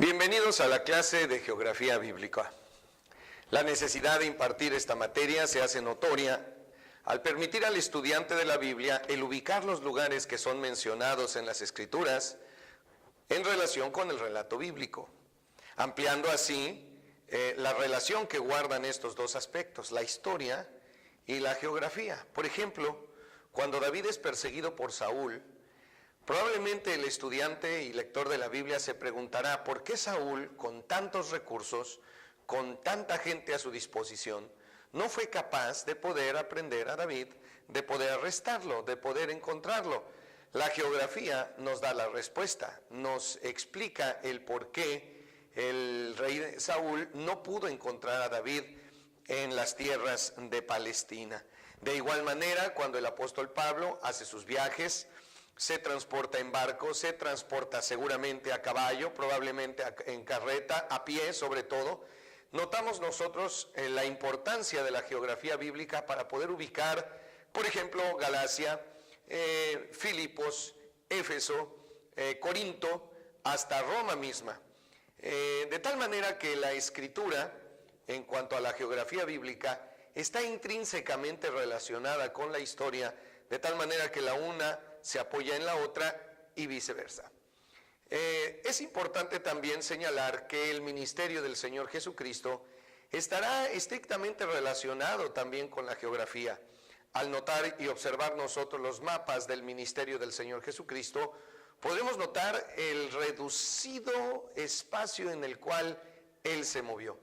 Bienvenidos a la clase de Geografía Bíblica. La necesidad de impartir esta materia se hace notoria al permitir al estudiante de la Biblia el ubicar los lugares que son mencionados en las Escrituras en relación con el relato bíblico, ampliando así la relación que guardan estos dos aspectos, la historia y la geografía. Por ejemplo, cuando David es perseguido por Saúl, probablemente el estudiante y lector de la Biblia se preguntará por qué Saúl, con tantos recursos, con tanta gente a su disposición, no fue capaz de poder aprender a David, de poder arrestarlo, de poder encontrarlo. La geografía nos da la respuesta, nos explica el por qué el rey Saúl no pudo encontrar a David en las tierras de Palestina. De igual manera, cuando el apóstol Pablo hace sus viajes, se transporta en barco, se transporta seguramente a caballo, probablemente en carreta, a pie sobre todo. Notamos nosotros la importancia de la geografía bíblica para poder ubicar, por ejemplo, Galacia, Filipos, Éfeso, Corinto, hasta Roma misma. De tal manera que la escritura, en cuanto a la geografía bíblica, está intrínsecamente relacionada con la historia, de tal manera que la una se apoya en la otra y viceversa. Es importante también señalar que el ministerio del Señor Jesucristo estará estrictamente relacionado también con la geografía. Al notar y observar nosotros los mapas del ministerio del Señor Jesucristo, podremos notar el reducido espacio en el cual Él se movió.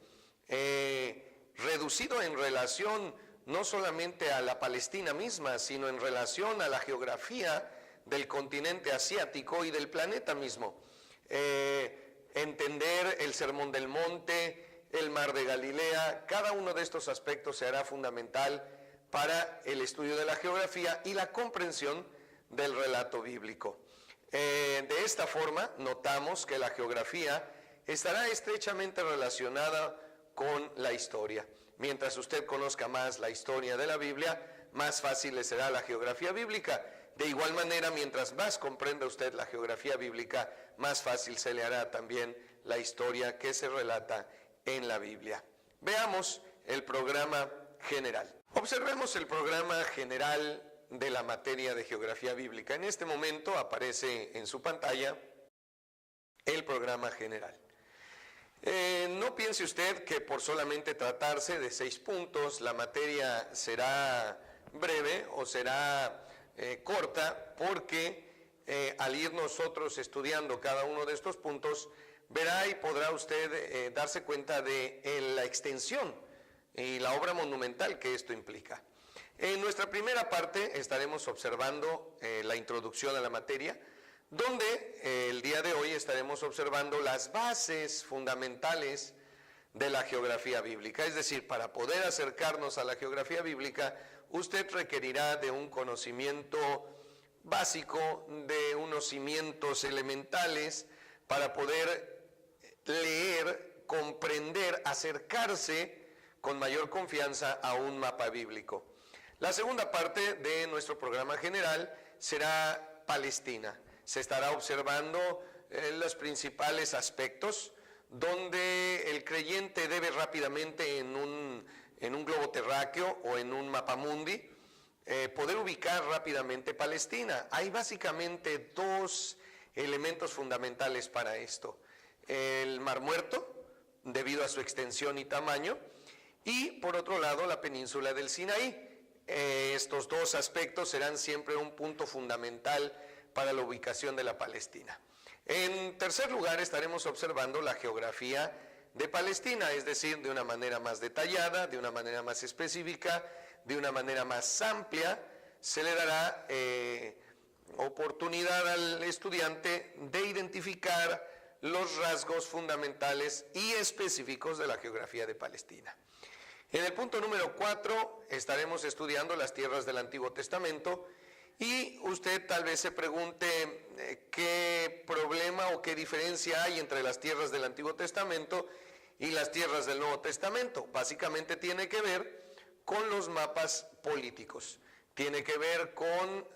Reducido en relación no solamente a la Palestina misma, sino en relación a la geografía del continente asiático y del planeta mismo. Entender el Sermón del Monte, el Mar de Galilea, cada uno de estos aspectos será fundamental para el estudio de la geografía y la comprensión del relato bíblico. De esta forma, notamos que la geografía estará estrechamente relacionada con la historia. Mientras usted conozca más la historia de la Biblia, más fácil le será la geografía bíblica. De igual manera, mientras más comprenda usted la geografía bíblica, más fácil se le hará también la historia que se relata en la Biblia. Veamos el programa general. Observemos el programa general de la materia de geografía bíblica. En este momento aparece en su pantalla el programa general. No piense usted que por solamente tratarse de 6 puntos la materia será breve o será corta, porque al ir nosotros estudiando cada uno de estos puntos, verá y podrá usted darse cuenta de la extensión y la obra monumental que esto implica. En nuestra primera parte estaremos observando la introducción a la materia, donde el día de hoy estaremos observando las bases fundamentales de la geografía bíblica. Es decir, para poder acercarnos a la geografía bíblica, usted requerirá de un conocimiento básico, de unos cimientos elementales, para poder leer, comprender, acercarse con mayor confianza a un mapa bíblico. La segunda parte de nuestro programa general será Palestina. Se estará observando los principales aspectos donde el creyente debe rápidamente en un globo terráqueo o en un mapamundi poder ubicar rápidamente Palestina. Hay básicamente 2 elementos fundamentales para esto. El Mar Muerto, debido a su extensión y tamaño, y por otro lado la península del Sinaí. Estos 2 aspectos serán siempre un punto fundamental para la ubicación de la Palestina. En tercer lugar, estaremos observando la geografía de Palestina, es decir, de una manera más detallada, de una manera más específica, de una manera más amplia. Se le dará oportunidad al estudiante de identificar los rasgos fundamentales y específicos de la geografía de Palestina. En el punto número 4 estaremos estudiando las tierras del Antiguo Testamento. Y usted tal vez se pregunte qué problema o qué diferencia hay entre las tierras del Antiguo Testamento y las tierras del Nuevo Testamento. Básicamente tiene que ver con los mapas políticos, tiene que ver con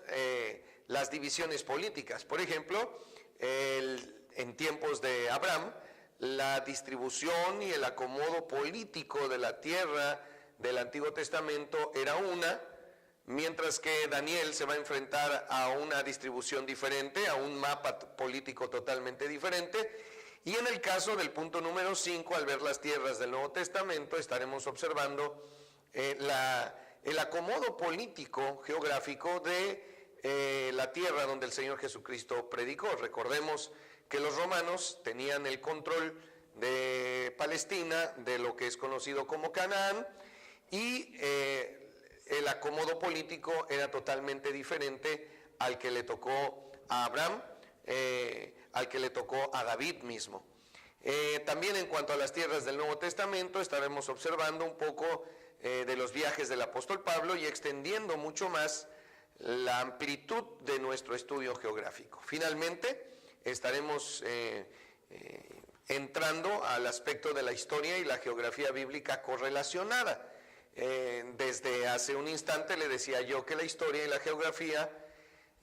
las divisiones políticas. Por ejemplo, en tiempos de Abraham, la distribución y el acomodo político de la tierra del Antiguo Testamento era una, mientras que Daniel se va a enfrentar a una distribución diferente, a un mapa político totalmente diferente. Y en el caso del punto número 5, al ver las tierras del Nuevo Testamento, estaremos observando el acomodo político geográfico de la tierra donde el Señor Jesucristo predicó. Recordemos que los romanos tenían el control de Palestina, de lo que es conocido como Canaán, y el acomodo político era totalmente diferente al que le tocó a Abraham, al que le tocó a David mismo. También en cuanto a las tierras del Nuevo Testamento, estaremos observando un poco de los viajes del apóstol Pablo y extendiendo mucho más la amplitud de nuestro estudio geográfico. Finalmente, estaremos entrando al aspecto de la historia y la geografía bíblica correlacionada. Desde hace un instante le decía yo que la historia y la geografía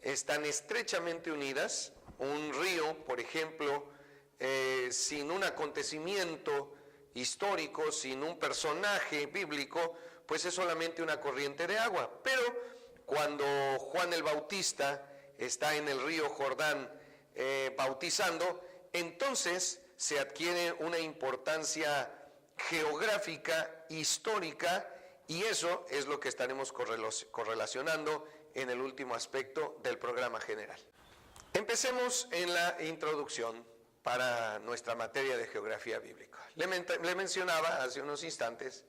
están estrechamente unidas. Un río, por ejemplo, sin un acontecimiento histórico, sin un personaje bíblico, pues es solamente una corriente de agua. Pero cuando Juan el Bautista está en el río Jordán bautizando, entonces se adquiere una importancia geográfica, histórica, y eso es lo que estaremos correlacionando en el último aspecto del programa general. Empecemos en la introducción para nuestra materia de geografía bíblica. Le mencionaba hace unos instantes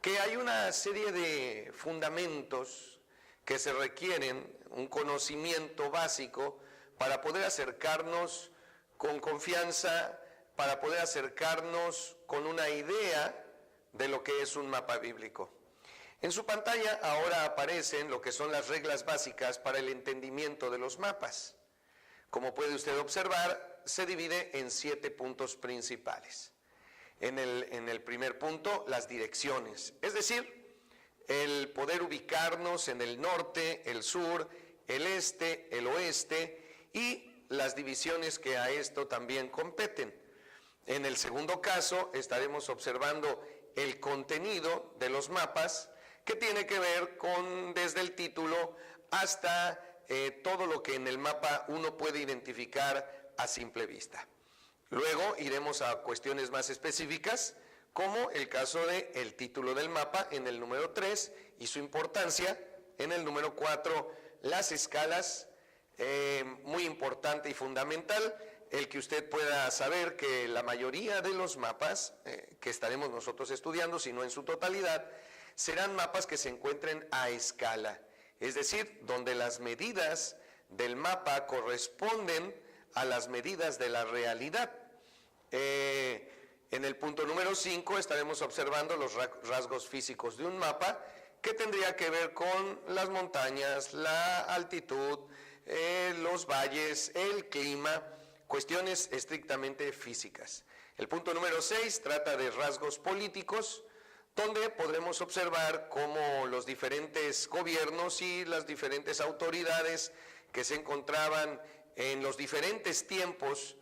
que hay una serie de fundamentos que se requieren, un conocimiento básico para poder acercarnos con confianza, para poder acercarnos con una idea de lo que es un mapa bíblico. En su pantalla ahora aparecen lo que son las reglas básicas para el entendimiento de los mapas. Como puede usted observar, se divide en 7 puntos principales. En el primer punto, las direcciones, es decir, el poder ubicarnos en el norte, el sur, el este, el oeste y las divisiones que a esto también competen. En el segundo caso, estaremos observando el contenido de los mapas, que tiene que ver con desde el título hasta todo lo que en el mapa uno puede identificar a simple vista. Luego iremos a cuestiones más específicas, como el caso del título del mapa en el número 3 y su importancia. En el número 4, las escalas, muy importante y fundamental, el que usted pueda saber que la mayoría de los mapas que estaremos nosotros estudiando, si no en su totalidad, serán mapas que se encuentren a escala, es decir, donde las medidas del mapa corresponden a las medidas de la realidad. En el punto número 5 estaremos observando los rasgos físicos de un mapa que tendría que ver con las montañas, la altitud, los valles, el clima, cuestiones estrictamente físicas. El punto número 6 trata de rasgos políticos, donde podremos observar cómo los diferentes gobiernos y las diferentes autoridades que se encontraban en los diferentes tiempos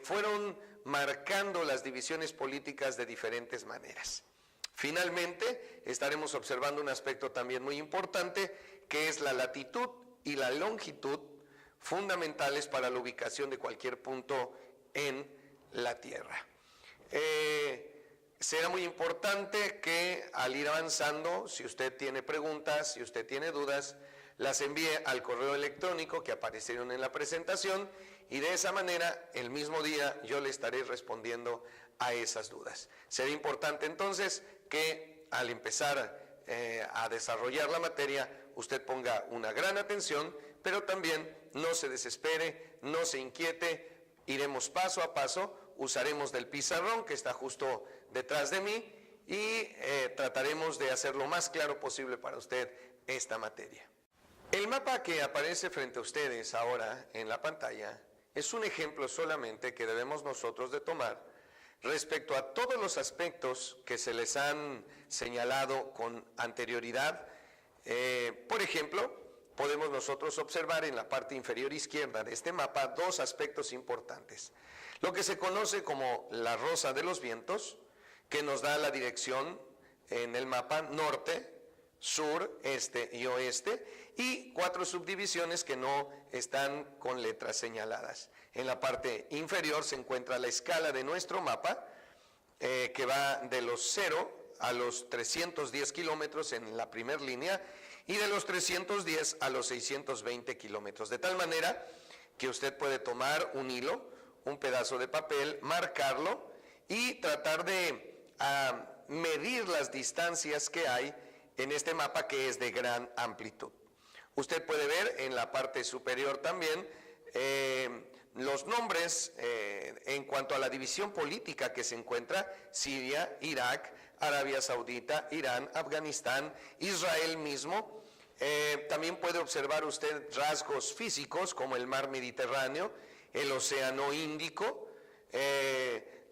fueron marcando las divisiones políticas de diferentes maneras. Finalmente, estaremos observando un aspecto también muy importante, que es la latitud y la longitud, fundamentales para la ubicación de cualquier punto en la Tierra. Será muy importante que al ir avanzando, si usted tiene preguntas, si usted tiene dudas, las envíe al correo electrónico que aparecieron en la presentación, y de esa manera, el mismo día, yo le estaré respondiendo a esas dudas. Será importante entonces que al empezar a desarrollar la materia, usted ponga una gran atención, pero también no se desespere, no se inquiete, iremos paso a paso, usaremos del pizarrón que está justo detrás de mí y trataremos de hacer lo más claro posible para usted esta materia. El mapa que aparece frente a ustedes ahora en la pantalla es un ejemplo solamente que debemos nosotros de tomar respecto a todos los aspectos que se les han señalado con anterioridad. Por ejemplo, podemos nosotros observar en la parte inferior izquierda de este mapa dos aspectos importantes. Lo que se conoce como la Rosa de los Vientos, que nos da la dirección en el mapa norte, sur, este y oeste, y 4 subdivisiones que no están con letras señaladas. En la parte inferior se encuentra la escala de nuestro mapa, que va de los 0 a los 310 kilómetros en la primera línea, y de los 310 a los 620 kilómetros, de tal manera que usted puede tomar un hilo, un pedazo de papel, marcarlo y tratar de medir las distancias que hay en este mapa, que es de gran amplitud. Usted puede ver en la parte superior también los nombres en cuanto a la división política que se encuentra: Siria, Irak, Arabia Saudita, Irán, Afganistán, Israel mismo. También puede observar usted rasgos físicos como el mar Mediterráneo, el océano Índico,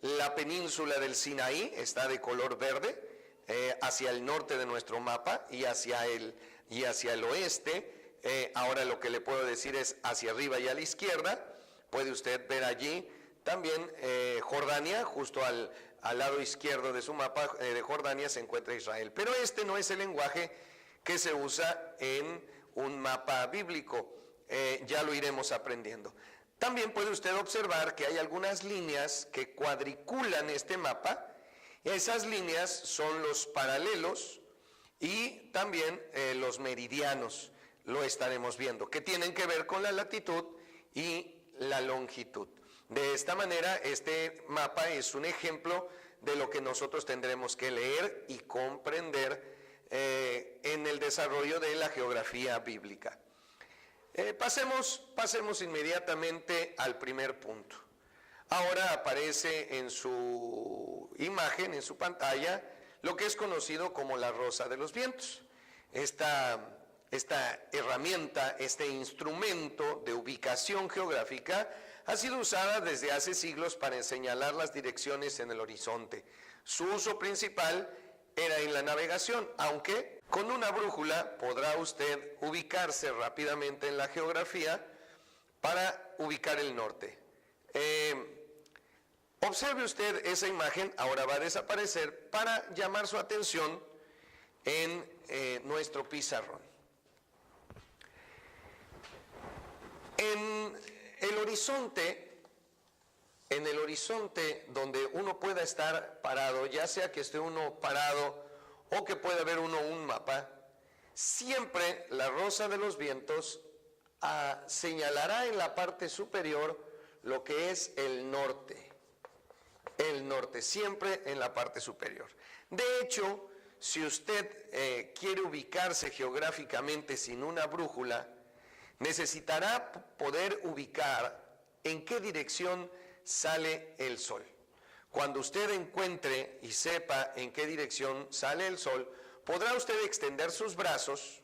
la península del Sinaí está de color verde hacia el norte de nuestro mapa y hacia el oeste. Ahora lo que le puedo decir es hacia arriba y a la izquierda. Puede usted ver allí también Jordania, justo al lado izquierdo de su mapa de Jordania se encuentra Israel. Pero este no es el lenguaje que se usa en un mapa bíblico, ya lo iremos aprendiendo. También puede usted observar que hay algunas líneas que cuadriculan este mapa. Esas líneas son los paralelos y también los meridianos, lo estaremos viendo, que tienen que ver con la latitud y la longitud. De esta manera, este mapa es un ejemplo de lo que nosotros tendremos que leer y comprender en el desarrollo de la geografía bíblica. Pasemos inmediatamente al primer punto. Ahora aparece en su imagen, en su pantalla, lo que es conocido como la Rosa de los Vientos. Esta herramienta, este instrumento de ubicación geográfica ha sido usada desde hace siglos para señalar las direcciones en el horizonte. Su uso principal era en la navegación, aunque con una brújula podrá usted ubicarse rápidamente en la geografía para ubicar el norte. Observe usted esa imagen, ahora va a desaparecer, para llamar su atención en nuestro pizarrón. En el horizonte donde uno pueda estar parado, ya sea que esté uno parado o que pueda ver uno un mapa, siempre la Rosa de los Vientos señalará en la parte superior lo que es el norte, siempre en la parte superior. De hecho, si usted quiere ubicarse geográficamente sin una brújula, necesitará poder ubicar en qué dirección sale el sol. Cuando usted encuentre y sepa en qué dirección sale el sol, podrá usted extender sus brazos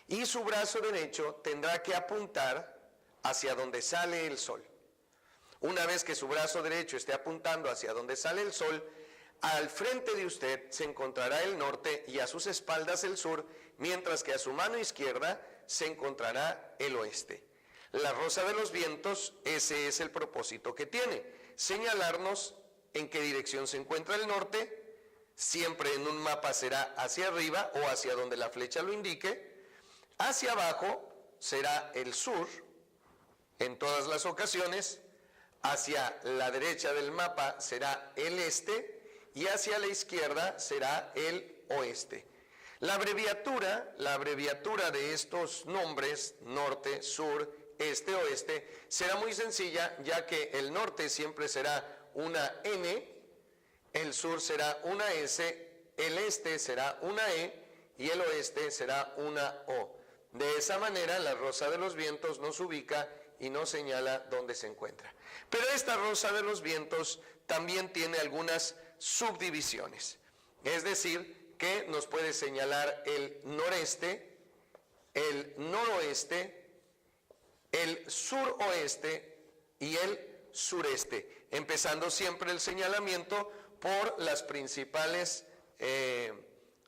y su brazo derecho tendrá que apuntar hacia donde sale el sol. Una vez que su brazo derecho esté apuntando hacia donde sale el sol, al frente de usted se encontrará el norte y a sus espaldas el sur, mientras que a su mano izquierda se encontrará el oeste. La Rosa de los Vientos, ese es el propósito que tiene: señalarnos en qué dirección se encuentra el norte. Siempre en un mapa será hacia arriba o hacia donde la flecha lo indique. Hacia abajo será el sur en todas las ocasiones. Hacia la derecha del mapa será el este y hacia la izquierda será el oeste. La abreviatura de estos nombres, norte, sur, este, oeste, será muy sencilla, ya que el norte siempre será una N, el sur será una S, el este será una E y el oeste será una O. De esa manera, la Rosa de los Vientos nos ubica y nos señala dónde se encuentra. Pero esta Rosa de los Vientos también tiene algunas subdivisiones, es decir, que nos puede señalar el noreste, el noroeste, el suroeste y el sureste, empezando siempre el señalamiento por las principales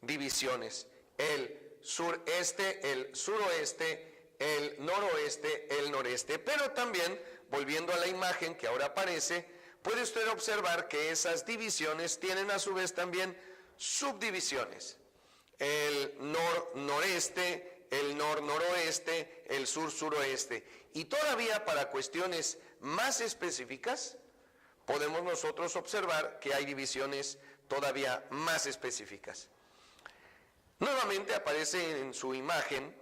divisiones: el sureste, el suroeste, el noroeste, el noreste. Pero también, volviendo a la imagen que ahora aparece, puede usted observar que esas divisiones tienen a su vez también subdivisiones. El nor-noreste, el nor-noroeste, el sur-suroeste. Y todavía para cuestiones más específicas, podemos nosotros observar que hay divisiones todavía más específicas. Nuevamente aparece en su imagen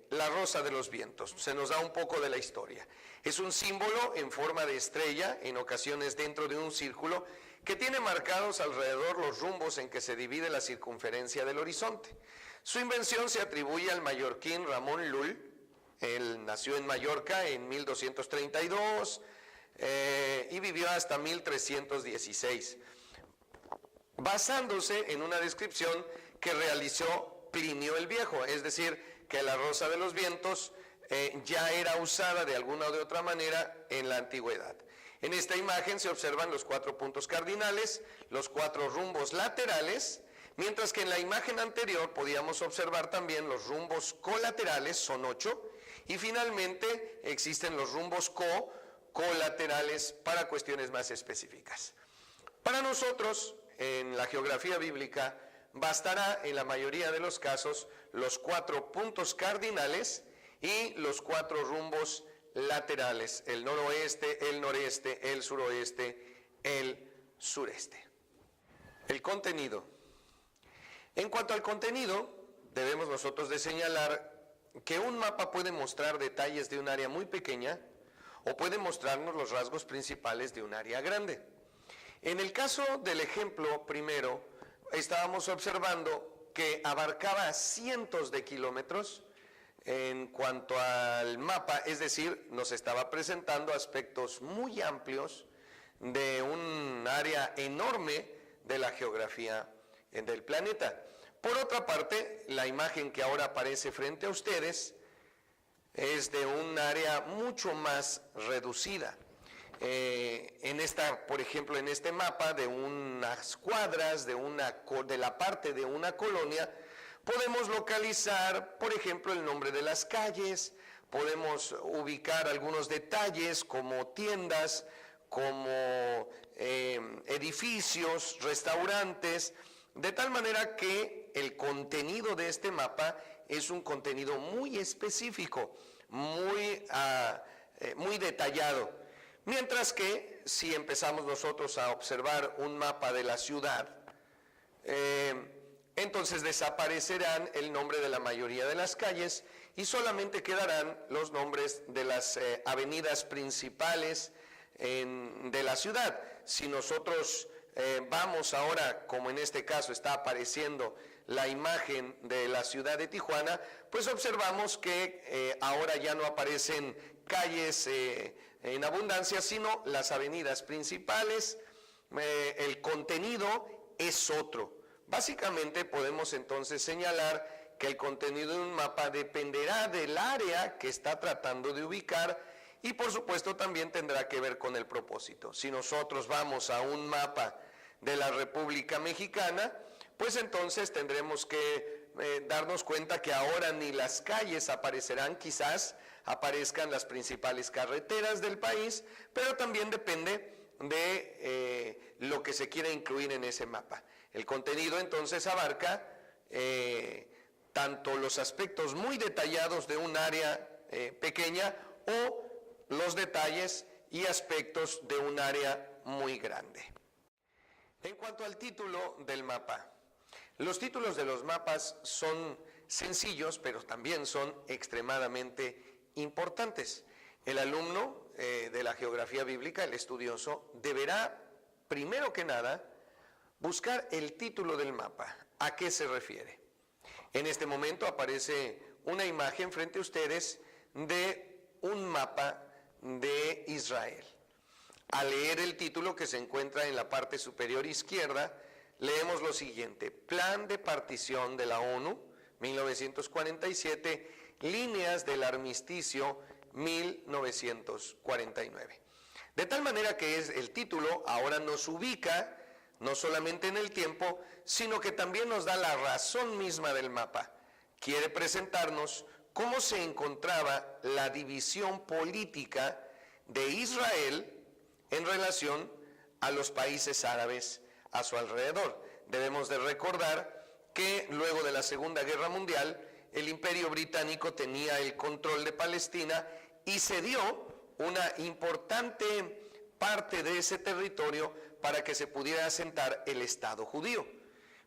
la rosa de los vientos. Se nos da un poco de la historia. Es un símbolo en forma de estrella, en ocasiones dentro de un círculo, que tiene marcados alrededor los rumbos en que se divide la circunferencia del horizonte. Su invención se atribuye al mallorquín Ramón Llull. Él nació en Mallorca en 1232 y vivió hasta 1316, basándose en una descripción que realizó Plinio el Viejo, es decir, que la rosa de los vientos ya era usada de alguna o de otra manera en la antigüedad. En esta imagen se observan los 4 puntos cardinales, los 4 rumbos laterales, mientras que en la imagen anterior podíamos observar también los rumbos colaterales, son 8, y finalmente existen los rumbos colaterales para cuestiones más específicas. Para nosotros, en la geografía bíblica, bastará en la mayoría de los casos los 4 puntos cardinales y los 4 rumbos laterales, el noroeste, el noreste, el suroeste, el sureste. El contenido. En cuanto al contenido, debemos nosotros de señalar que un mapa puede mostrar detalles de un área muy pequeña o puede mostrarnos los rasgos principales de un área grande. En el caso del ejemplo primero, estábamos observando que abarcaba cientos de kilómetros en cuanto al mapa, es decir, nos estaba presentando aspectos muy amplios de un área enorme de la geografía del planeta. Por otra parte, la imagen que ahora aparece frente a ustedes es de un área mucho más reducida. Por ejemplo, en este mapa de unas cuadras, de la parte de una colonia, podemos localizar, por ejemplo, el nombre de las calles, podemos ubicar algunos detalles como tiendas, como edificios, restaurantes, de tal manera que el contenido de este mapa es un contenido muy específico, muy detallado. Mientras que si empezamos nosotros a observar un mapa de la ciudad, entonces desaparecerán el nombre de la mayoría de las calles y solamente quedarán los nombres de las avenidas principales de la ciudad. Si nosotros vamos ahora, como en este caso está apareciendo la imagen de la ciudad de Tijuana, pues observamos que ahora ya no aparecen calles en abundancia, sino las avenidas principales. El contenido es otro. Básicamente podemos entonces señalar que el contenido de un mapa dependerá del área que está tratando de ubicar y por supuesto también tendrá que ver con el propósito. Si nosotros vamos a un mapa de la República Mexicana, pues entonces tendremos que darnos cuenta que ahora ni las calles aparecerán, quizás aparezcan las principales carreteras del país, pero también depende de lo que se quiera incluir en ese mapa. El contenido entonces abarca tanto los aspectos muy detallados de un área pequeña o los detalles y aspectos de un área muy grande. En cuanto al título del mapa, los títulos de los mapas son sencillos, pero también son extremadamente importantes. El alumno de la geografía bíblica, el estudioso, deberá, primero que nada, buscar el título del mapa. ¿A qué se refiere? En este momento aparece una imagen frente a ustedes de un mapa de Israel. Al leer el título que se encuentra en la parte superior izquierda, leemos lo siguiente: Plan de partición de la ONU, 1947, líneas del armisticio, 1949. De tal manera que el título ahora nos ubica no solamente en el tiempo, sino que también nos da la razón misma del mapa. Quiere presentarnos cómo se encontraba la división política de Israel en relación a los países árabes a su alrededor. Debemos de recordar que luego de la Segunda Guerra Mundial, el Imperio Británico tenía el control de Palestina y cedió una importante parte de ese territorio para que se pudiera asentar el Estado judío.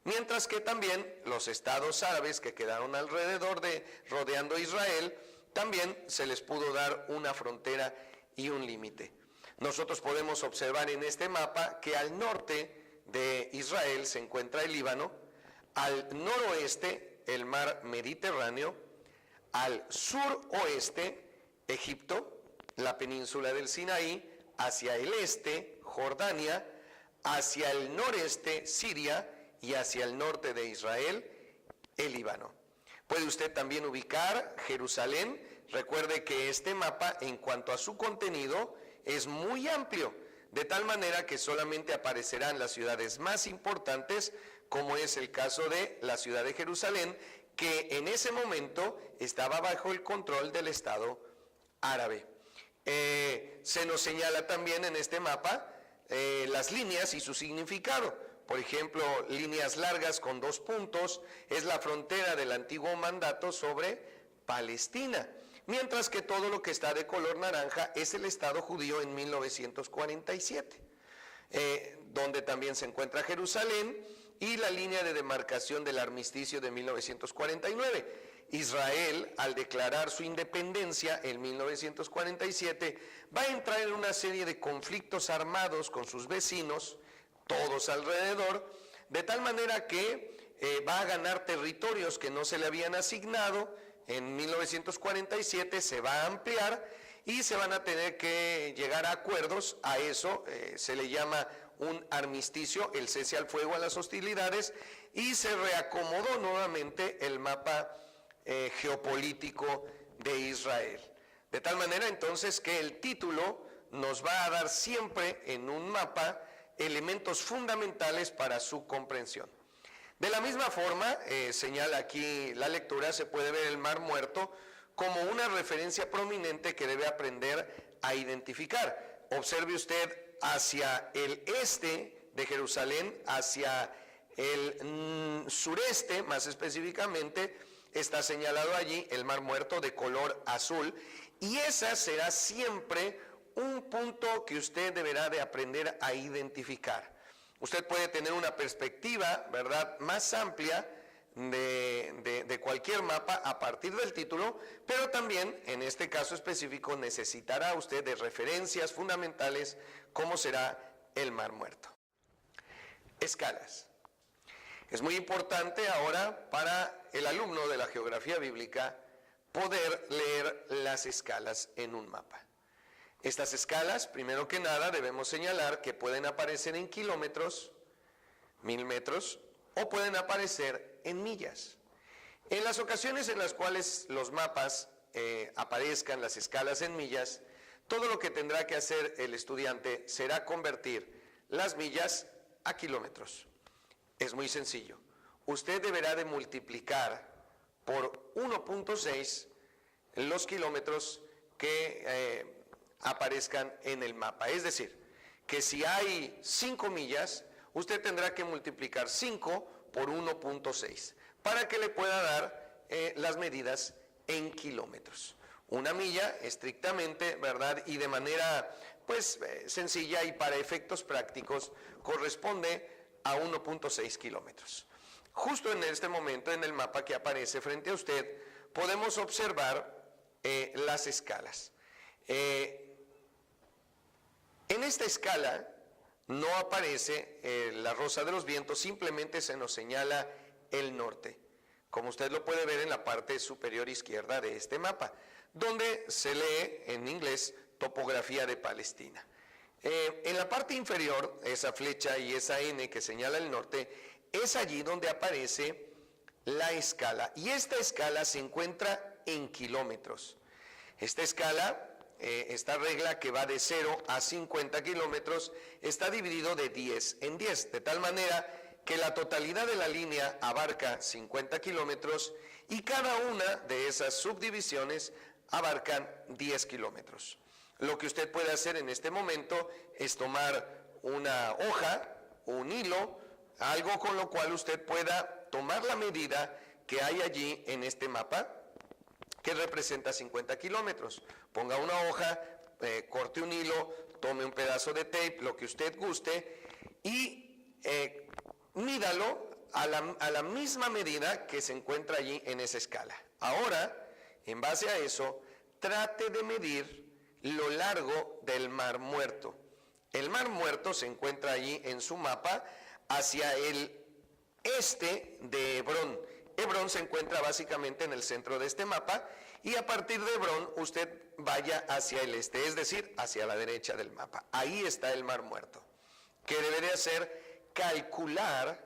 Mientras que también los estados árabes que quedaron alrededor rodeando Israel, también se les pudo dar una frontera y un límite. Nosotros podemos observar en este mapa que al norte de Israel se encuentra el Líbano, al noroeste el mar Mediterráneo, al suroeste Egipto, la península del Sinaí, hacia el este Jordania, hacia el noreste Siria y hacia el norte de Israel el Líbano. Puede usted también ubicar Jerusalén. Recuerde que este mapa, en cuanto a su contenido, es muy amplio, de tal manera que solamente aparecerán las ciudades más importantes, como es el caso de la ciudad de Jerusalén, que en ese momento estaba bajo el control del Estado árabe. Se nos señala también en este mapa las líneas y su significado. Por ejemplo, líneas largas con 2 puntos es la frontera del antiguo mandato sobre Palestina, mientras que todo lo que está de color naranja es el Estado judío en 1947, donde también se encuentra Jerusalén y la línea de demarcación del armisticio de 1949. Israel, al declarar su independencia en 1947, va a entrar en una serie de conflictos armados con sus vecinos, todos alrededor, de tal manera que va a ganar territorios que no se le habían asignado. En 1947 se va a ampliar y se van a tener que llegar a acuerdos. A eso se le llama un armisticio, el cese al fuego a las hostilidades, y se reacomodó nuevamente el mapa geopolítico de Israel. De tal manera entonces que el título nos va a dar siempre en un mapa elementos fundamentales para su comprensión. De la misma forma, señala aquí la lectura, se puede ver el Mar Muerto como una referencia prominente que debe aprender a identificar. Observe usted hacia el este de Jerusalén, hacia el sureste más específicamente, está señalado allí el Mar Muerto de color azul, y esa será siempre un punto que usted deberá de aprender a identificar. Usted puede tener una perspectiva, ¿verdad?, más amplia de cualquier mapa a partir del título, pero también en este caso específico necesitará usted de referencias fundamentales como será el Mar Muerto. Escalas. Es muy importante ahora para el alumno de la geografía bíblica poder leer las escalas en un mapa. Estas escalas, primero que nada, debemos señalar que pueden aparecer en kilómetros, 1000 metros, o pueden aparecer en millas. En las ocasiones en las cuales los mapas aparezcan las escalas en millas, todo lo que tendrá que hacer el estudiante será convertir las millas a kilómetros. Es muy sencillo. Usted deberá de multiplicar por 1.6 los kilómetros que aparezcan en el mapa. Es decir, que si hay 5 millas, usted tendrá que multiplicar 5 por 1.6 para que le pueda dar las medidas en kilómetros. Una milla, estrictamente, ¿verdad?, y de manera pues sencilla y para efectos prácticos, corresponde a 1.6 kilómetros. Justo en este momento, en el mapa que aparece frente a usted, podemos observar las escalas. En esta escala no aparece la rosa de los vientos, simplemente se nos señala el norte, como usted lo puede ver en la parte superior izquierda de este mapa, donde se lee en inglés topografía de Palestina. En la parte inferior, esa flecha y esa N que señala el norte, es allí donde aparece la escala, y esta escala se encuentra en kilómetros. Esta escala, esta regla que va de 0 a 50 kilómetros, está dividido de 10 en 10, de tal manera que la totalidad de la línea abarca 50 kilómetros y cada una de esas subdivisiones abarcan 10 kilómetros. Lo que usted puede hacer en este momento es tomar una hoja, un hilo, algo con lo cual usted pueda tomar la medida que hay allí en este mapa, que representa 50 kilómetros. Ponga una hoja, corte un hilo, tome un pedazo de tape, lo que usted guste, y mídalo a la misma medida que se encuentra allí en esa escala. Ahora, en base a eso, trate de medir lo largo del Mar Muerto. El Mar Muerto se encuentra allí en su mapa hacia el este de Hebrón. Hebrón se encuentra básicamente en el centro de este mapa, y a partir de Hebrón usted vaya hacia el este, es decir, hacia la derecha del mapa. Ahí está el Mar Muerto. ¿Qué debería hacer? Calcular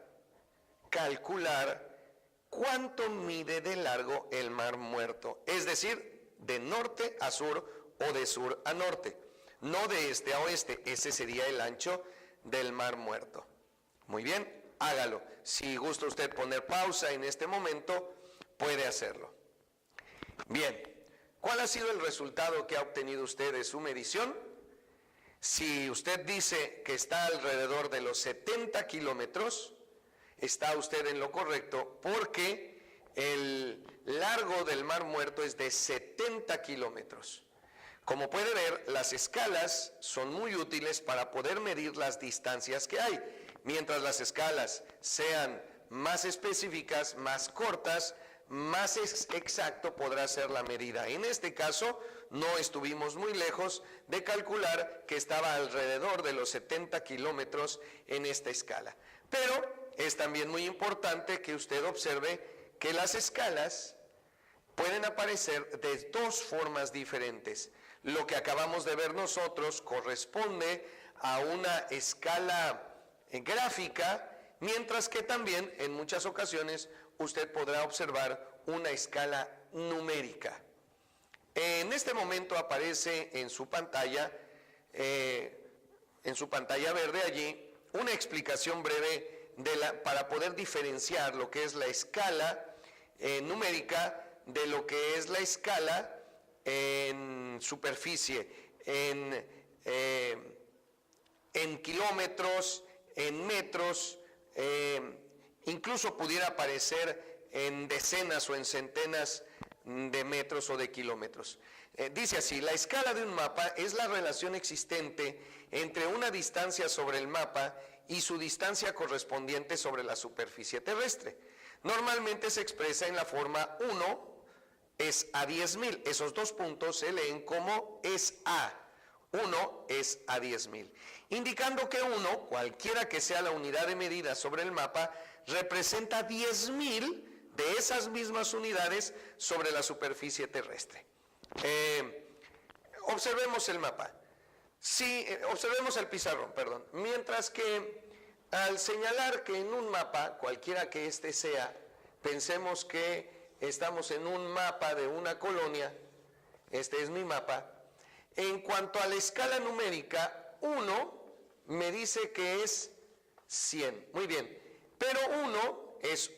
cuánto mide de largo el Mar Muerto, es decir, de norte a sur o de sur a norte, no de este a oeste. Ese sería el ancho del Mar Muerto. Muy bien, hágalo. Si gusta usted poner pausa en este momento, puede hacerlo. Bien, ¿cuál ha sido el resultado que ha obtenido usted de su medición? Si usted dice que está alrededor de los 70 kilómetros, está usted en lo correcto, porque el largo del Mar Muerto es de 70 kilómetros. Como puede ver, las escalas son muy útiles para poder medir las distancias que hay. Mientras las escalas sean más específicas, más cortas, más exacto podrá ser la medida. En este caso, no estuvimos muy lejos de calcular que estaba alrededor de los 70 kilómetros en esta escala. Pero es también muy importante que usted observe que las escalas pueden aparecer de dos formas diferentes. Lo que acabamos de ver nosotros corresponde a una escala gráfica, mientras que también en muchas ocasiones usted podrá observar una escala numérica. En este momento aparece en su pantalla verde allí, una explicación breve para poder diferenciar lo que es la escala numérica de lo que es la escala en superficie, en kilómetros, en metros, incluso pudiera aparecer en decenas o en centenas de metros o de kilómetros. Dice así: la escala de un mapa es la relación existente entre una distancia sobre el mapa y su distancia correspondiente sobre la superficie terrestre. Normalmente se expresa en la forma 1 es a 10,000. Esos dos puntos se leen como es a. 1 es a 10,000. Indicando que 1, cualquiera que sea la unidad de medida sobre el mapa, representa 10,000 de esas mismas unidades sobre la superficie terrestre. Observemos el mapa. Observemos el pizarrón, perdón. Mientras que al señalar que en un mapa, cualquiera que éste sea, pensemos que estamos en un mapa de una colonia, este es mi mapa. En cuanto a la escala numérica, 1 me dice que es 100. Muy bien, pero 1 es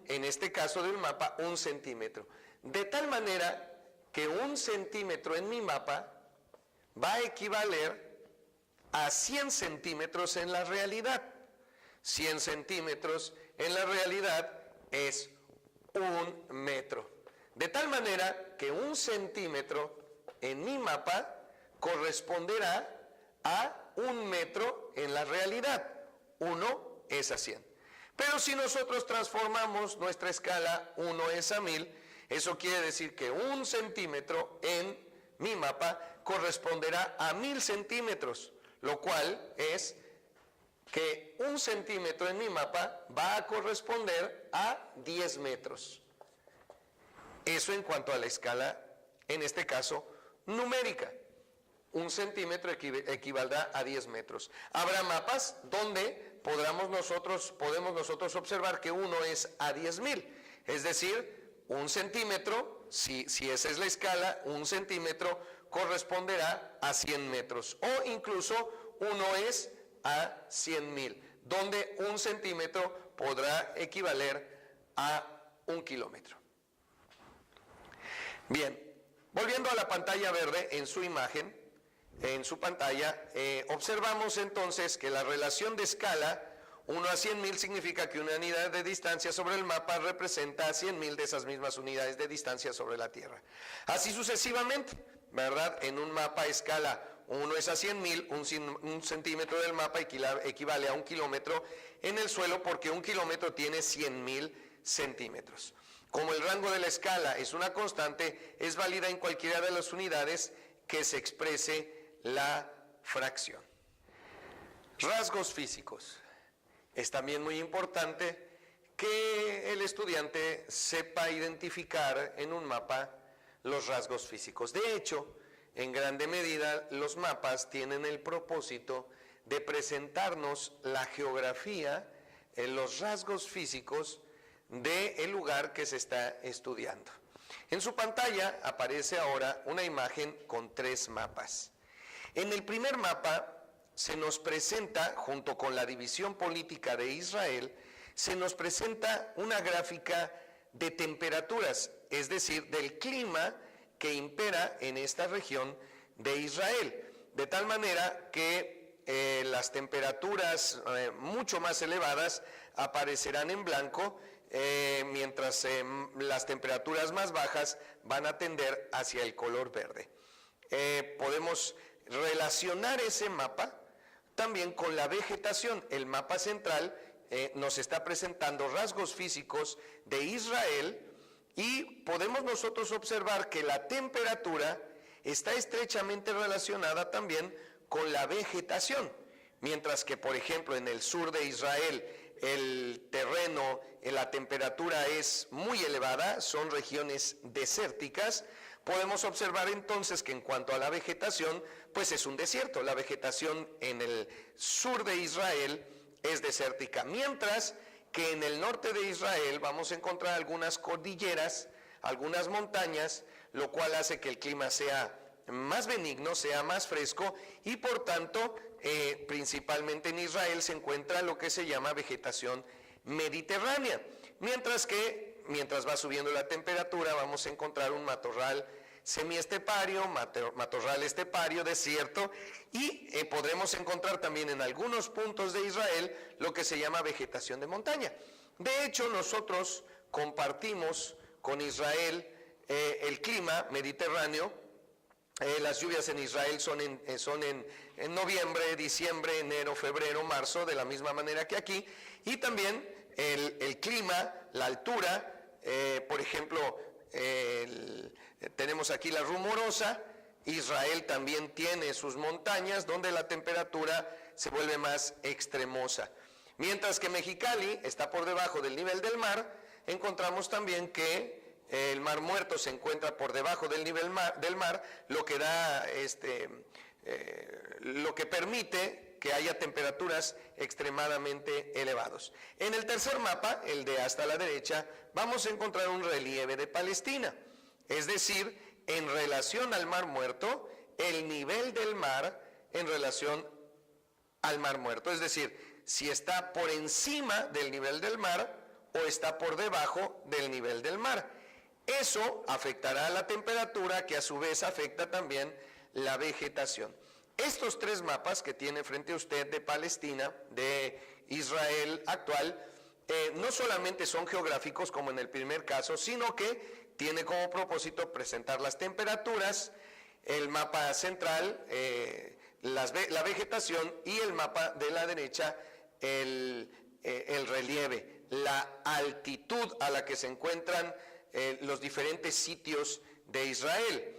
en este caso del mapa, 1 centímetro. De tal manera que 1 centímetro en mi mapa va a equivaler a 100 centímetros en la realidad. 100 centímetros en la realidad es 1 metro. De tal manera que 1 centímetro en mi mapa corresponderá a 1 metro en la realidad. 1 es a 100. Pero si nosotros transformamos nuestra escala, 1 es a 1000, eso quiere decir que 1 centímetro en mi mapa corresponderá a 1000 centímetros, lo cual es que 1 centímetro en mi mapa va a corresponder a 10 metros. Eso en cuanto a la escala, en este caso, numérica. 1 centímetro equivaldrá a 10 metros. Habrá mapas donde podemos nosotros observar que 1 es a 10,000. Es decir, 1 centímetro, si esa es la escala, 1 centímetro corresponderá a 100 metros. O incluso 1 es a 100,000, donde 1 centímetro podrá equivaler a 1 kilómetro. Bien, volviendo a la pantalla verde en su imagen, en su pantalla, observamos entonces que la relación de escala 1 a 100.000 significa que una unidad de distancia sobre el mapa representa a 100.000 de esas mismas unidades de distancia sobre la Tierra. Así sucesivamente, ¿verdad? En un mapa a escala 1 es a 100.000, un centímetro del mapa equivale a 1 kilómetro en el suelo, porque 1 kilómetro tiene 100.000 centímetros. Como el rango de la escala es una constante, es válida en cualquiera de las unidades que se exprese la fracción. Rasgos físicos. Es también muy importante que el estudiante sepa identificar en un mapa los rasgos físicos. De hecho, en grande medida, los mapas tienen el propósito de presentarnos la geografía, los rasgos físicos del lugar que se está estudiando. En su pantalla aparece ahora una imagen con 3 mapas. En el primer mapa se nos presenta, junto con la división política de Israel, se nos presenta una gráfica de temperaturas, es decir, del clima que impera en esta región de Israel, de tal manera que las temperaturas mucho más elevadas aparecerán en blanco, mientras las temperaturas más bajas van a tender hacia el color verde. Podemos relacionar ese mapa también con la vegetación. El mapa central nos está presentando rasgos físicos de Israel, y podemos nosotros observar que la temperatura está estrechamente relacionada también con la vegetación, mientras que, por ejemplo, en el sur de Israel el terreno, la temperatura es muy elevada, son regiones desérticas. Podemos observar entonces que en cuanto a la vegetación, pues es un desierto. La vegetación en el sur de Israel es desértica, mientras que en el norte de Israel vamos a encontrar algunas cordilleras, algunas montañas, lo cual hace que el clima sea más benigno, sea más fresco, y por tanto, principalmente en Israel se encuentra lo que se llama vegetación mediterránea, mientras va subiendo la temperatura vamos a encontrar un matorral semiestepario, matorral estepario, desierto, y podremos encontrar también en algunos puntos de Israel lo que se llama vegetación de montaña. De hecho, nosotros compartimos con Israel el clima mediterráneo. Las lluvias en Israel son en noviembre, diciembre, enero, febrero, marzo, de la misma manera que aquí, y también el clima, la altura, por ejemplo, tenemos aquí la Rumorosa. Israel también tiene sus montañas donde la temperatura se vuelve más extremosa. Mientras que Mexicali está por debajo del nivel del mar, encontramos también que el Mar Muerto se encuentra por debajo del nivel del mar, lo que da lo que permite que haya temperaturas extremadamente elevadas. En el tercer mapa, el de hasta la derecha, vamos a encontrar un relieve de Palestina, es decir, en relación al Mar Muerto, el nivel del mar en relación al Mar Muerto, es decir, si está por encima del nivel del mar o está por debajo del nivel del mar. Eso afectará a la temperatura, que a su vez afecta también la vegetación. Estos 3 mapas que tiene frente a usted de Palestina, de Israel actual, no solamente son geográficos como en el primer caso, sino que tiene como propósito presentar las temperaturas, el mapa central, la vegetación, y el mapa de la derecha, el relieve, la altitud a la que se encuentran los diferentes sitios de Israel.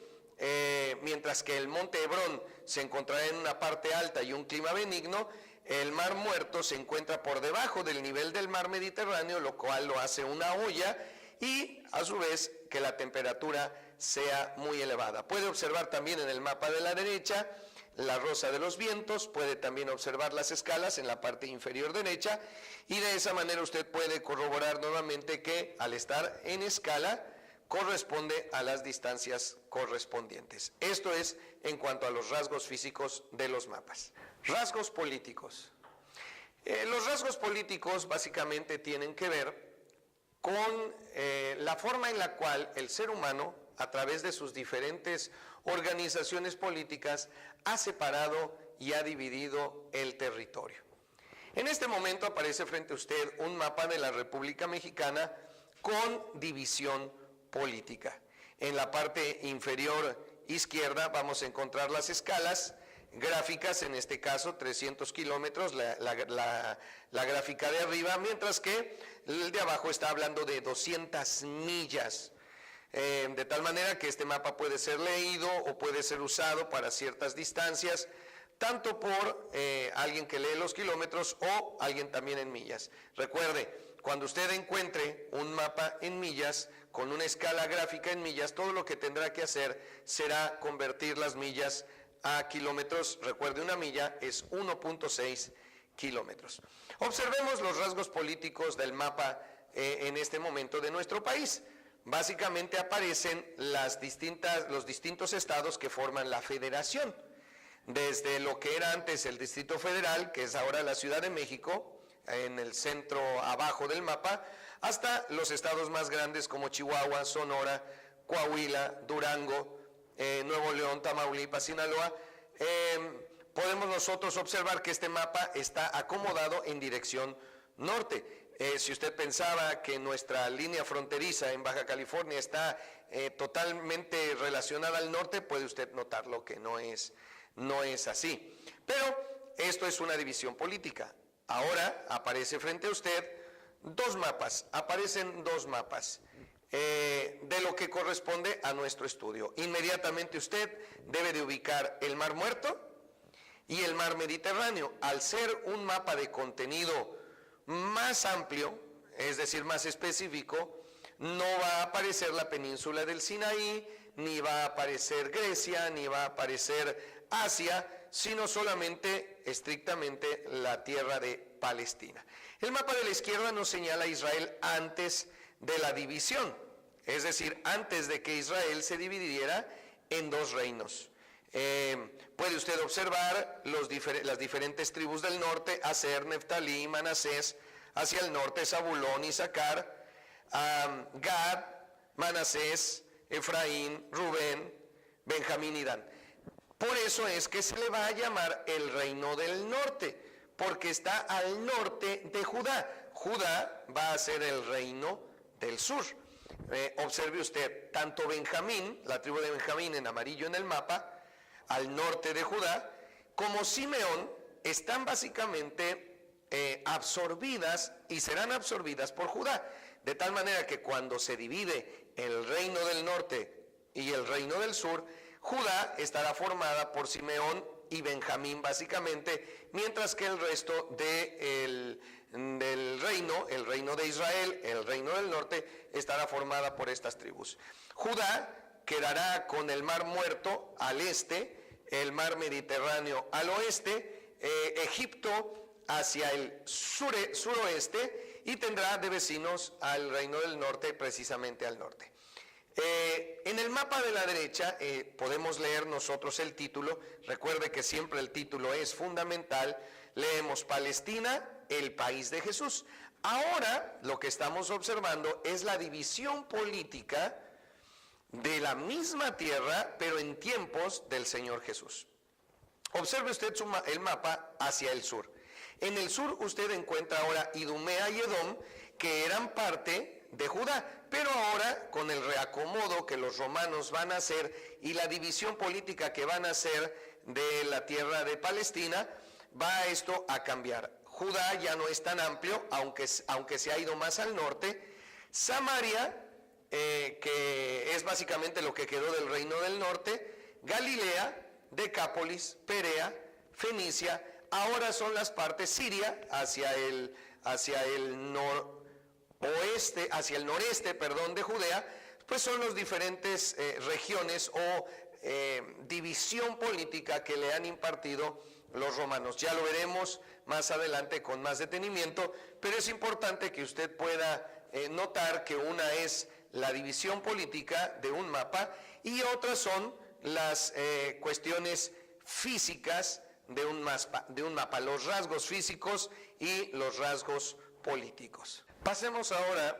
Mientras que el monte Hebrón se encontrará en una parte alta y un clima benigno, el Mar Muerto se encuentra por debajo del nivel del mar Mediterráneo, lo cual lo hace una olla, y a su vez que la temperatura sea muy elevada. Puede observar también en el mapa de la derecha la rosa de los vientos, puede también observar las escalas en la parte inferior derecha, y de esa manera usted puede corroborar nuevamente que al estar en escala corresponde a las distancias correspondientes. Esto es en cuanto a los rasgos físicos de los mapas. Rasgos políticos. Los rasgos políticos básicamente tienen que ver con la forma en la cual el ser humano a través de sus diferentes organizaciones políticas, ha separado y ha dividido el territorio. En este momento aparece frente a usted un mapa de la República Mexicana con división política. En la parte inferior izquierda vamos a encontrar las escalas gráficas, en este caso 300 kilómetros, la gráfica de arriba, mientras que el de abajo está hablando de 200 millas. De tal manera que este mapa puede ser leído o puede ser usado para ciertas distancias, tanto por alguien que lee los kilómetros o alguien también en millas. Recuerde, cuando usted encuentre un mapa en millas, con una escala gráfica en millas, todo lo que tendrá que hacer será convertir las millas a kilómetros. Recuerde, una milla es 1.6 kilómetros. Observemos los rasgos políticos del mapa en este momento de nuestro país. Básicamente aparecen los distintos estados que forman la federación. Desde lo que era antes el Distrito Federal, que es ahora la Ciudad de México, en el centro abajo del mapa, hasta los estados más grandes como Chihuahua, Sonora, Coahuila, Durango, Nuevo León, Tamaulipas, Sinaloa. Podemos nosotros observar que este mapa está acomodado en dirección norte. Si usted pensaba que nuestra línea fronteriza en Baja California está totalmente relacionada al norte, puede usted notarlo que no es así. Pero esto es una división política. Ahora aparece frente a usted aparecen dos mapas de lo que corresponde a nuestro estudio. Inmediatamente usted debe de ubicar el Mar Muerto y el Mar Mediterráneo. Al ser un mapa de contenido más amplio, es decir, más específico, no va a aparecer la península del Sinaí, ni va a aparecer Grecia, ni va a aparecer Asia, sino solamente, estrictamente, la tierra de Palestina. El mapa de la izquierda nos señala a Israel antes de la división, es decir, antes de que Israel se dividiera en dos reinos. Puede usted observar las diferentes tribus del norte: Aser, Neftalí, Manasés; hacia el norte Zabulón, Isaacar, Gad, Manasés, Efraín, Rubén, Benjamín y Dan. Por eso es que se le va a llamar el reino del norte, porque está al norte de Judá. Judá va a ser el reino del sur. Observe usted, tanto Benjamín, la tribu de Benjamín en amarillo en el mapa, al norte de Judá, como Simeón, están básicamente absorbidas y serán absorbidas por Judá. De tal manera que cuando se divide el reino del norte y el reino del sur, Judá estará formada por Simeón y Benjamín básicamente, mientras que el resto del reino, el reino de Israel, el reino del norte, estará formada por estas tribus. Judá quedará con el Mar Muerto al este, el Mar Mediterráneo al oeste, Egipto hacia el suroeste, y tendrá de vecinos al reino del norte, precisamente al norte. En el mapa de la derecha podemos leer nosotros el título. Recuerde que siempre el título es fundamental. Leemos Palestina, el país de Jesús. Ahora lo que estamos observando es la división política de la misma tierra, pero en tiempos del Señor Jesús. Observe usted el mapa hacia el sur. En el sur usted encuentra ahora Idumea y Edom, que eran parte de Judá, pero ahora con el reacomodo que los romanos van a hacer y la división política que van a hacer de la tierra de Palestina, va esto a cambiar. Judá ya no es tan amplio, aunque se ha ido más al norte. Samaria, que es básicamente lo que quedó del reino del norte, Galilea, Decápolis, Perea, Fenicia, ahora son las partes Siria hacia el noreste, de Judea, pues son las diferentes regiones o división política que le han impartido los romanos. Ya lo veremos más adelante con más detenimiento, pero es importante que usted pueda notar que una es la división política de un mapa y otras son las cuestiones físicas de un mapa, los rasgos físicos y los rasgos políticos. Pasemos ahora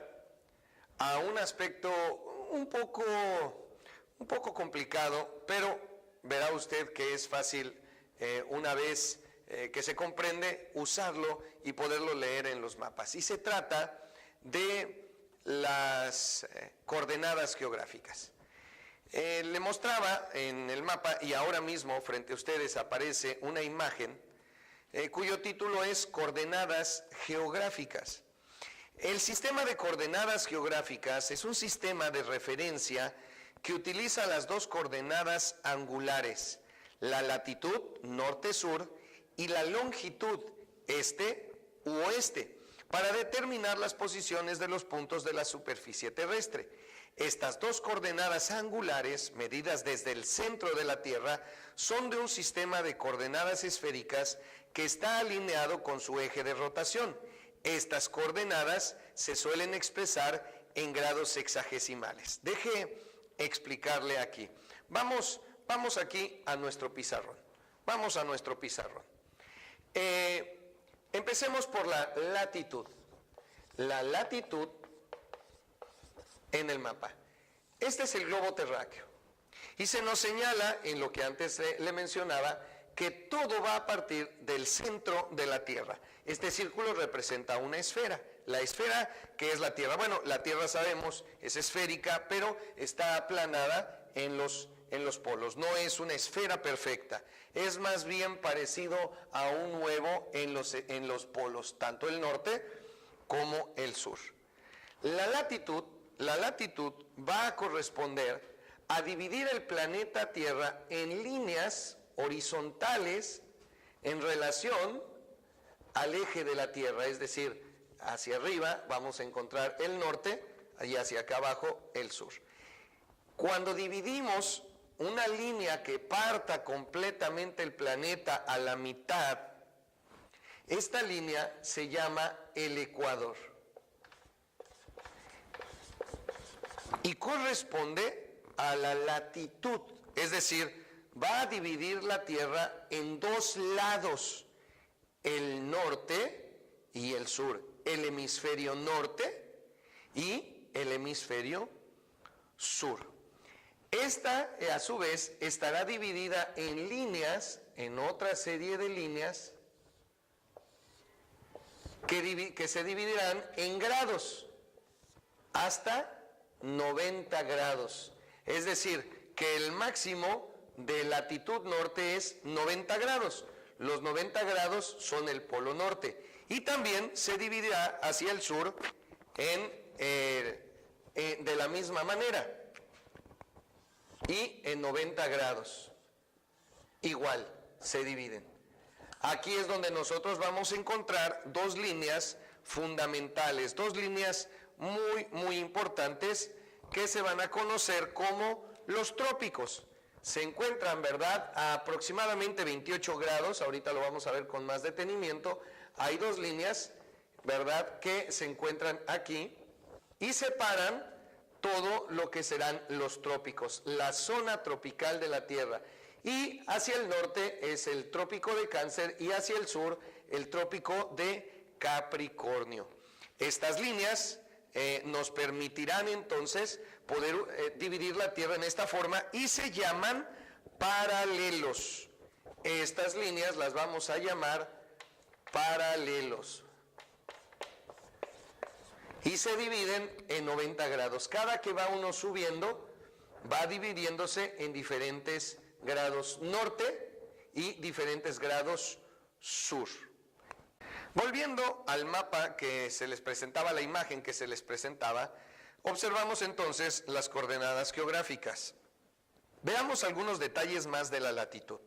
a un aspecto un poco un poco complicado, pero verá usted que es fácil una vez que se comprende usarlo y poderlo leer en los mapas. Y se trata de las coordenadas geográficas. Le mostraba en el mapa y ahora mismo frente a ustedes aparece una imagen cuyo título es Coordenadas geográficas. El sistema de coordenadas geográficas es un sistema de referencia que utiliza las dos coordenadas angulares, la latitud norte-sur y la longitud este u oeste, para determinar las posiciones de los puntos de la superficie terrestre. Estas dos coordenadas angulares, medidas desde el centro de la Tierra, son de un sistema de coordenadas esféricas que está alineado con su eje de rotación. Estas coordenadas se suelen expresar en grados sexagesimales. Deje explicarle aquí. Vamos aquí a nuestro pizarrón. Vamos a nuestro pizarrón. Empecemos por la latitud. La latitud en el mapa. Este es el globo terráqueo. Y se nos señala, en lo que antes le mencionaba, que todo va a partir del centro de la Tierra. Este círculo representa una esfera. La esfera que es la Tierra. Bueno, la Tierra sabemos es esférica, pero está aplanada en los polos. No es una esfera perfecta. Es más bien parecido a un huevo en los polos, tanto el norte como el sur. La latitud va a corresponder a dividir el planeta Tierra en líneas horizontales en relación al eje de la Tierra, es decir, hacia arriba vamos a encontrar el norte y hacia acá abajo el sur. Cuando dividimos una línea que parta completamente el planeta a la mitad, esta línea se llama el ecuador y corresponde a la latitud, es decir, va a dividir la Tierra en dos lados, el norte y el sur, el hemisferio norte y el hemisferio sur. Esta, a su vez, estará dividida en líneas, en otra serie de líneas, que se dividirán en grados, hasta 90 grados. Es decir, que el máximo de latitud norte es 90 grados. Los 90 grados son el polo norte. Y también se dividirá hacia el sur de la misma manera. Y en 90 grados. Igual, se dividen. Aquí es donde nosotros vamos a encontrar dos líneas fundamentales, dos líneas muy importantes que se van a conocer como los trópicos. Se encuentran, ¿verdad?, a aproximadamente 28 grados, ahorita lo vamos a ver con más detenimiento. Hay dos líneas, ¿verdad?, que se encuentran aquí y separan todo lo que serán los trópicos, la zona tropical de la Tierra. Y hacia el norte es el trópico de Cáncer y hacia el sur el trópico de Capricornio. Estas líneas nos permitirán entonces poder dividir la Tierra en esta forma y se llaman paralelos. Estas líneas las vamos a llamar paralelos. Y se dividen en 90 grados. Cada que va uno subiendo, va dividiéndose en diferentes grados norte y diferentes grados sur. Volviendo al mapa que se les presentaba, la imagen que se les presentaba, observamos entonces las coordenadas geográficas. Veamos algunos detalles más de la latitud.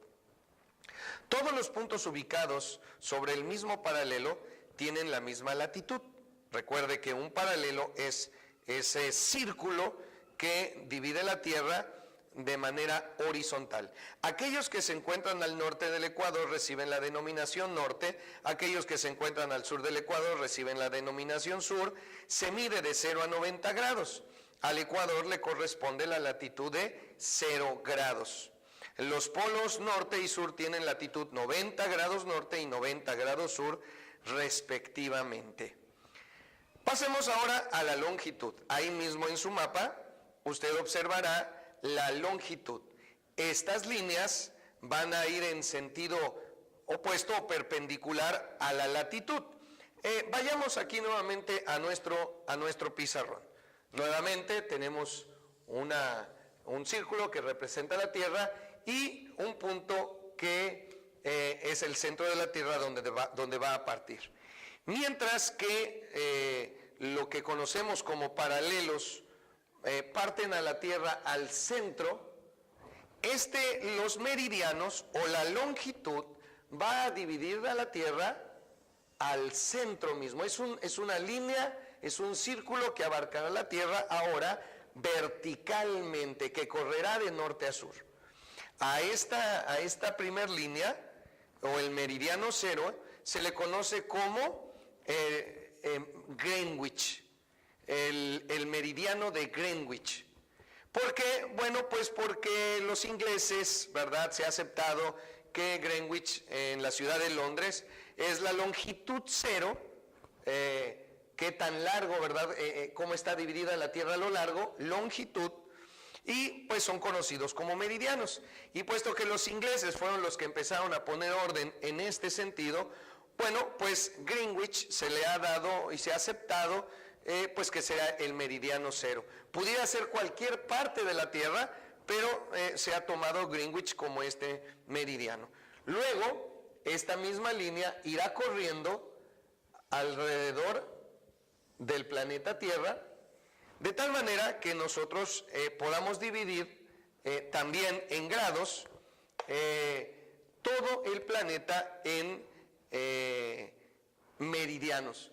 Todos los puntos ubicados sobre el mismo paralelo tienen la misma latitud. Recuerde que un paralelo es ese círculo que divide la Tierra de manera horizontal. Aquellos que se encuentran al norte del Ecuador reciben la denominación norte, aquellos que se encuentran al sur del Ecuador reciben la denominación sur. Se mide de 0 a 90 grados. Al Ecuador le corresponde la latitud de 0 grados. Los polos norte y sur tienen latitud 90 grados norte y 90 grados sur respectivamente. Pasemos ahora a la longitud. Ahí mismo en su mapa usted observará la longitud. Estas líneas van a ir en sentido opuesto o perpendicular a la latitud. Vayamos aquí nuevamente a nuestro pizarrón. Nuevamente tenemos un círculo que representa la Tierra y un punto que es el centro de la Tierra donde va a partir. Mientras que lo que conocemos como paralelos parten a la Tierra al centro, los meridianos o la longitud va a dividir a la Tierra al centro mismo. Es una línea, es un círculo que abarcará la Tierra ahora verticalmente, que correrá de norte a sur. A esta primer línea, o el meridiano cero, se le conoce como Greenwich, el meridiano de Greenwich. ¿Por qué? Bueno, pues porque los ingleses, ¿verdad?, se ha aceptado que Greenwich, en la ciudad de Londres, es la longitud cero. Qué tan largo, ¿verdad?, cómo está dividida la Tierra a lo largo, longitud, y pues son conocidos como meridianos. Y puesto que los ingleses fueron los que empezaron a poner orden en este sentido, bueno, pues Greenwich se le ha dado y se ha aceptado pues que sea el meridiano cero. Pudiera ser cualquier parte de la Tierra, pero se ha tomado Greenwich como este meridiano. Luego, esta misma línea irá corriendo alrededor del planeta Tierra, de tal manera que nosotros podamos dividir también en grados todo el planeta en meridianos.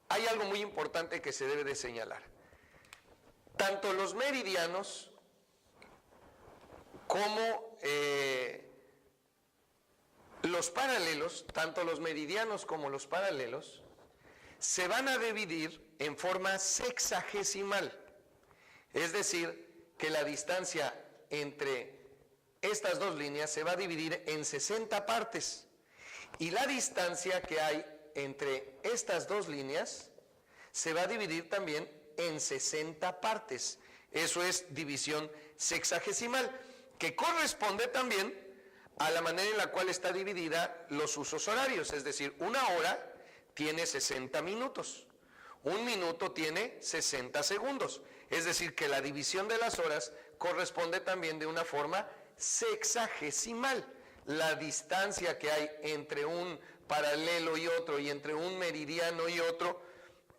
Hay algo muy importante que se debe de señalar. Tanto los meridianos como los paralelos, tanto los meridianos como los paralelos, se van a dividir en forma sexagesimal. Es decir, que la distancia entre estas dos líneas se va a dividir en 60 partes. Y la distancia que hay entre estas dos líneas se va a dividir también en 60 partes. Eso es división sexagesimal, que corresponde también a la manera en la cual está dividida los usos horarios. Es decir, una hora tiene 60 minutos, un minuto tiene 60 segundos. Es decir, que la división de las horas corresponde también de una forma sexagesimal. La distancia que hay entre un paralelo y otro, y entre un meridiano y otro,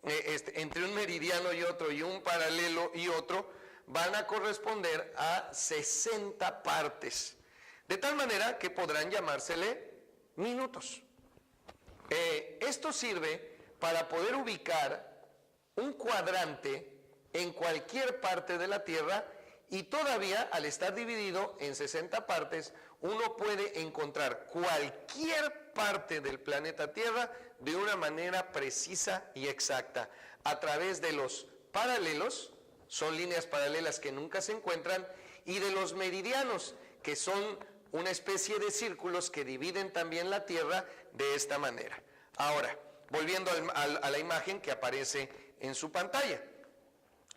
entre un meridiano y otro y un paralelo y otro, van a corresponder a 60 partes, de tal manera que podrán llamársele minutos. Esto sirve para poder ubicar un cuadrante en cualquier parte de la Tierra, y todavía al estar dividido en 60 partes, uno puede encontrar cualquier parte del planeta Tierra de una manera precisa y exacta, a través de los paralelos, son líneas paralelas que nunca se encuentran, y de los meridianos, que son una especie de círculos que dividen también la Tierra de esta manera. Ahora, volviendo a la imagen que aparece en su pantalla,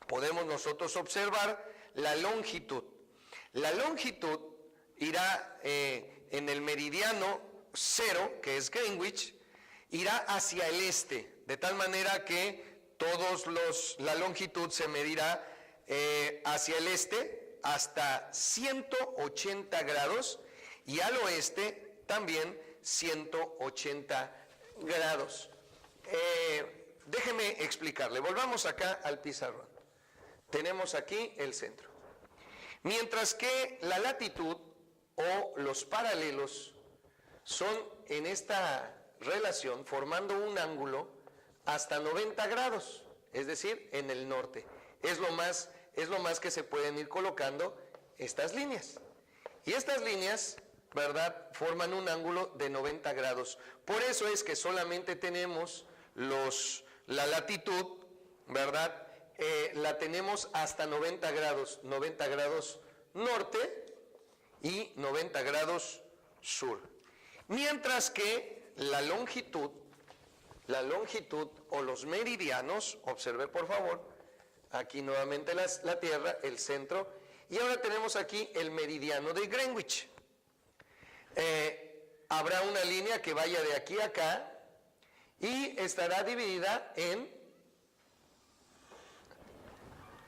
podemos nosotros observar la longitud. La longitud irá en el meridiano cero, que es Greenwich, irá hacia el este, de tal manera que la longitud se medirá hacia el este hasta 180 grados, y al oeste también 180 grados. Déjeme explicarle. Volvamos acá al pizarrón. Tenemos aquí el centro. Mientras que la latitud o los paralelos son en esta relación formando un ángulo hasta 90 grados, es decir, en el norte. Es lo más que se pueden ir colocando estas líneas. Y estas líneas, ¿verdad?, forman un ángulo de 90 grados. Por eso es que solamente tenemos la latitud, ¿verdad?, la tenemos hasta 90 grados norte y 90 grados sur. Mientras que la longitud o los meridianos, observe por favor, Aquí nuevamente la Tierra, el centro. Y ahora tenemos aquí el meridiano de Greenwich. Habrá una línea que vaya de aquí a acá y estará dividida en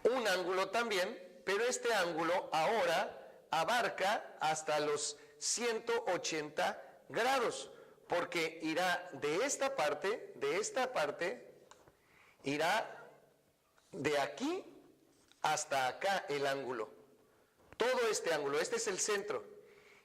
un ángulo también, pero este ángulo ahora abarca hasta los 180 grados, porque irá de esta parte, irá de aquí hasta acá el ángulo. Todo este ángulo, este es el centro.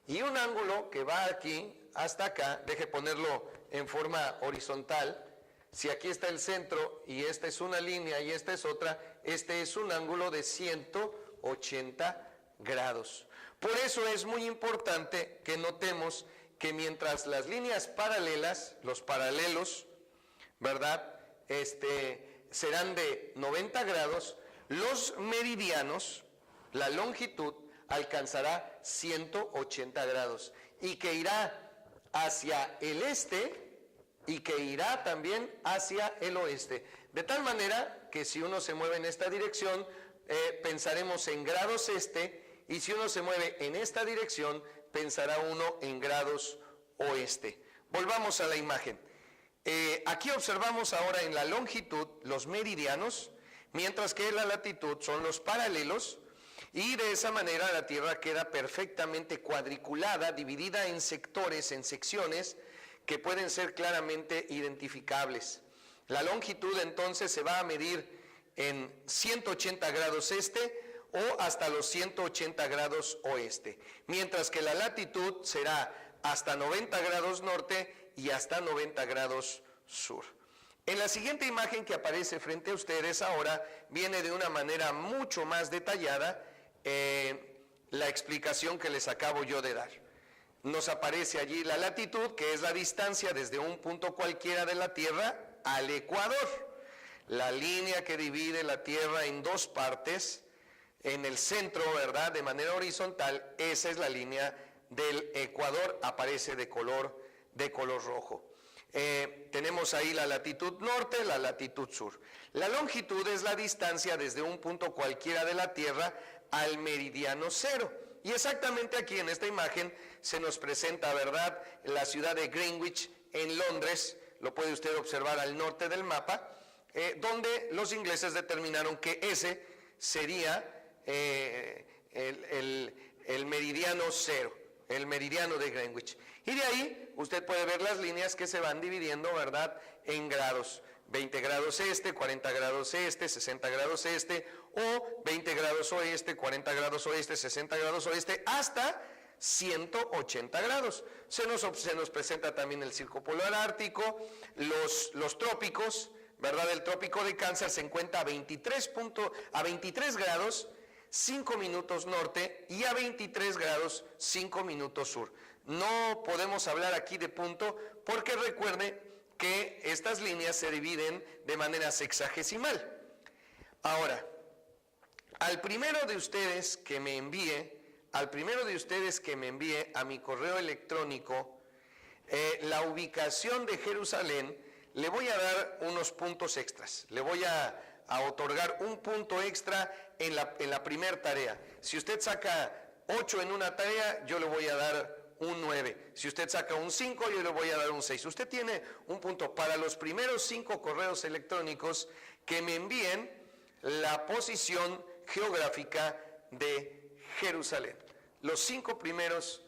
Y un ángulo que va aquí hasta acá, deje ponerlo en forma horizontal. Si aquí está el centro y esta es una línea y esta es otra, este es un ángulo de 180 grados. Por eso es muy importante que notemos que mientras las líneas paralelas, los paralelos, ¿verdad? Serán de 90 grados, los meridianos, la longitud, alcanzará 180 grados y que irá hacia el este y que irá también hacia el oeste. De tal manera que si uno se mueve en esta dirección, pensaremos en grados este, y si uno se mueve en esta dirección, pensará uno en grados oeste. Volvamos a la imagen. Aquí observamos ahora en la longitud los meridianos, mientras que en la latitud son los paralelos, y de esa manera la Tierra queda perfectamente cuadriculada, dividida en sectores, en secciones, que pueden ser claramente identificables. La longitud entonces se va a medir en 180 grados este o hasta los 180 grados oeste, mientras que la latitud será hasta 90 grados norte y hasta 90 grados sur. En la siguiente imagen que aparece frente a ustedes ahora viene de una manera mucho más detallada la explicación que les acabo yo de dar. Nos aparece allí la latitud, que es la distancia desde un punto cualquiera de la Tierra al ecuador. La línea que divide la Tierra en dos partes, en el centro, ¿verdad?, de manera horizontal, esa es la línea del ecuador, aparece de color rojo. Tenemos ahí la latitud norte, la latitud sur. La longitud es la distancia desde un punto cualquiera de la Tierra al meridiano cero. Y exactamente aquí en esta imagen se nos presenta, ¿verdad?, la ciudad de Greenwich en Londres, lo puede usted observar al norte del mapa, donde los ingleses determinaron que ese sería el meridiano cero, el meridiano de Greenwich. Y de ahí usted puede ver las líneas que se van dividiendo, ¿verdad?, en grados. 20 grados este, 40 grados este, 60 grados este, o 20 grados oeste, 40 grados oeste, 60 grados oeste, hasta 180 grados. Se nos presenta también el Círculo Polar Ártico, los trópicos, ¿verdad? El trópico de Cáncer se encuentra a 23 grados, 5 minutos norte y a 23 grados, 5 minutos sur. No podemos hablar aquí de punto porque recuerde que estas líneas se dividen de manera sexagesimal. Ahora, al primero de ustedes que me envíe a mi correo electrónico la ubicación de Jerusalén, le voy a dar unos puntos extras. Le voy a otorgar un punto extra en la primera tarea. Si usted saca 8 en una tarea, yo le voy a dar un 9. Si usted saca un 5, yo le voy a dar un 6. Usted tiene un punto para los primeros 5 correos electrónicos que me envíen la posición geográfica de Jerusalén. Los 5 primeros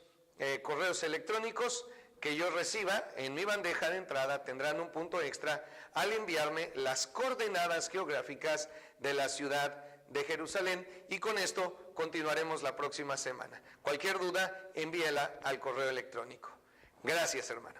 correos electrónicos que yo reciba en mi bandeja de entrada tendrán un punto extra al enviarme las coordenadas geográficas de la ciudad de Jerusalén, y con esto continuaremos la próxima semana. Cualquier duda, envíela al correo electrónico. Gracias, hermano.